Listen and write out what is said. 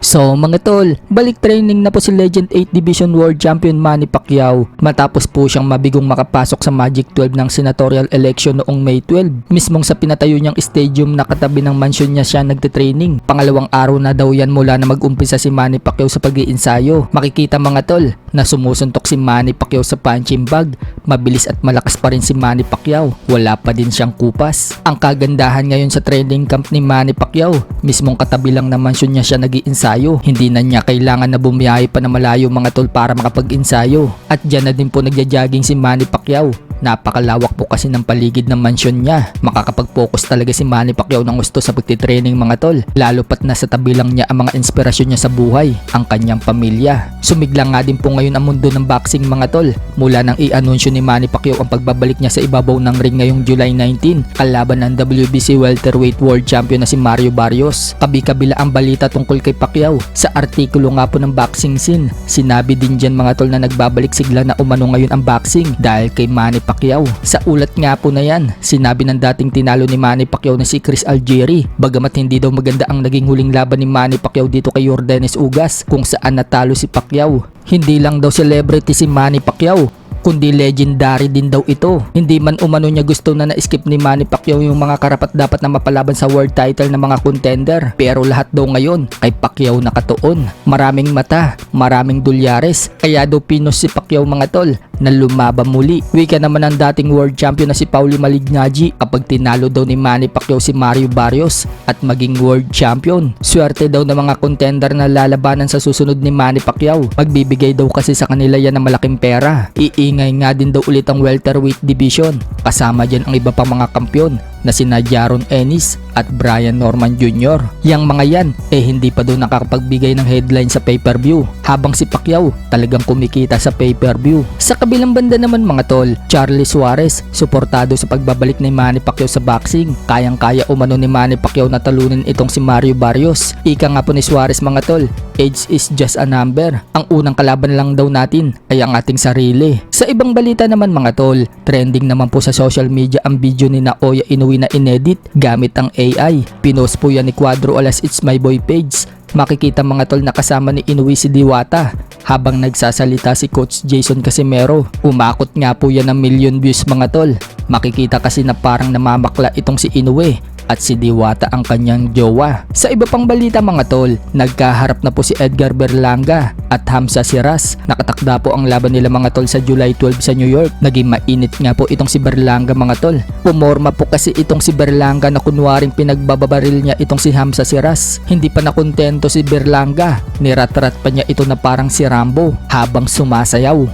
So mga tol, balik training na po si Legend 8 Division World Champion Manny Pacquiao matapos po siyang mabigong makapasok sa Magic 12 ng senatorial election noong May 12. Mismong sa pinatayo niyang stadium na katabi ng mansion niya siya nagte-training. Pangalawang araw na daw yan mula na mag-umpisa si Manny Pacquiao sa pag-iinsayo. Makikita mga tol na sumusuntok si Manny Pacquiao sa punching bag. Mabilis at malakas pa rin si Manny Pacquiao. Wala pa din siyang kupas. Ang kagandahan ngayon sa training camp ni Manny Pacquiao, mismong katabi lang ng mansion niya siya nag-iinsayo. Hindi na niya kailangan na bumiyahe pa na malayo mga tol para makapag-insayo. At dyan na din po nagja-jogging si Manny Pacquiao. Napakalawak po kasi ng paligid ng mansion niya. Makakapag-focus talaga si Manny Pacquiao ng gusto sa pagtitraining mga tol. Lalo pat nasa tabi lang niya ang mga inspirasyon niya sa buhay, ang kanyang pamilya. Sumigla nga din po ngayon ang mundo ng boxing mga tol. Mula nang i-anunsyo ni Manny Pacquiao ang pagbabalik niya sa ibabaw ng ring ngayong July 19, kalaban ng WBC Welterweight World Champion na si Mario Barrios. Kabi-kabila ang balita tungkol kay Pacquiao. Sa artikulo nga po ng Boxing Scene, sinabi din dyan mga tol na nagbabalik sigla na umano ngayon ang boxing dahil kay Manny Pacquiao. Sa ulat nga po na yan, sinabi ng dating tinalo ni Manny Pacquiao na si Chris Algieri, bagamat hindi daw maganda ang naging huling laban ni Manny Pacquiao dito kay Yordenes Ugas kung saan natalo si Pacquiao. Hindi lang daw celebrity si Manny Pacquiao, kundi legendary din daw ito. Hindi man umano niya gusto na na-skip ni Manny Pacquiao yung mga karapat dapat na mapalaban sa world title ng mga contender. Pero lahat daw ngayon kay Pacquiao nakatuon. Maraming mata, maraming dolyares. Kaya daw pinos si Pacquiao mga tol na lumaban muli. Wika naman ng dating world champion na si Paulie Malignaggi kapag tinalo daw ni Manny Pacquiao si Mario Barrios at maging world champion. Swerte daw ng mga contender na lalabanan sa susunod ni Manny Pacquiao. Magbibigay daw kasi sa kanila yan ng malaking pera. Iingay nga din daw ulit ang welterweight division. Kasama dyan ang iba pang mga kampyon na sina Jaron Ennis at Brian Norman Jr. Yang mga yan hindi pa daw nakakapagbigay ng headline sa pay-per-view, habang si Pacquiao talagang kumikita sa pay-per-view. Sa kabilang banda naman mga tol, Charlie Suarez, suportado sa pagbabalik ni Manny Pacquiao sa boxing. Kayang-kaya umano ni Manny Pacquiao na talunin itong si Mario Barrios. Ika nga po ni Suarez mga tol, age is just a number. Ang unang kalaban lang daw natin ay ang ating sarili. Sa ibang balita naman mga tol, trending naman po sa social media ang video ni Naoya Inoue na inedit gamit ang AI. Pinost po yan ni Cuadro Alas It's My Boy page. Makikita mga tol na kasama ni Inoue si Diwata habang nagsasalita si Coach Jason Casimero. Umakot nga po yan ng million views mga tol. Makikita kasi na parang namamakla itong si Inoue at si Diwata ang kanyang jowa. Sa iba pang balita mga tol, nagkaharap na po si Edgar Berlanga at Hamza Siras. Nakatakda po ang laban nila mga tol sa July 12 sa New York. Naging mainit nga po itong si Berlanga mga tol. Pumorma po kasi itong si Berlanga na kunwaring pinagbababaril niya itong si Hamza Siras. Hindi pa nakontento si Berlanga. Niratrat pa niya ito na parang si Rambo habang sumasayaw.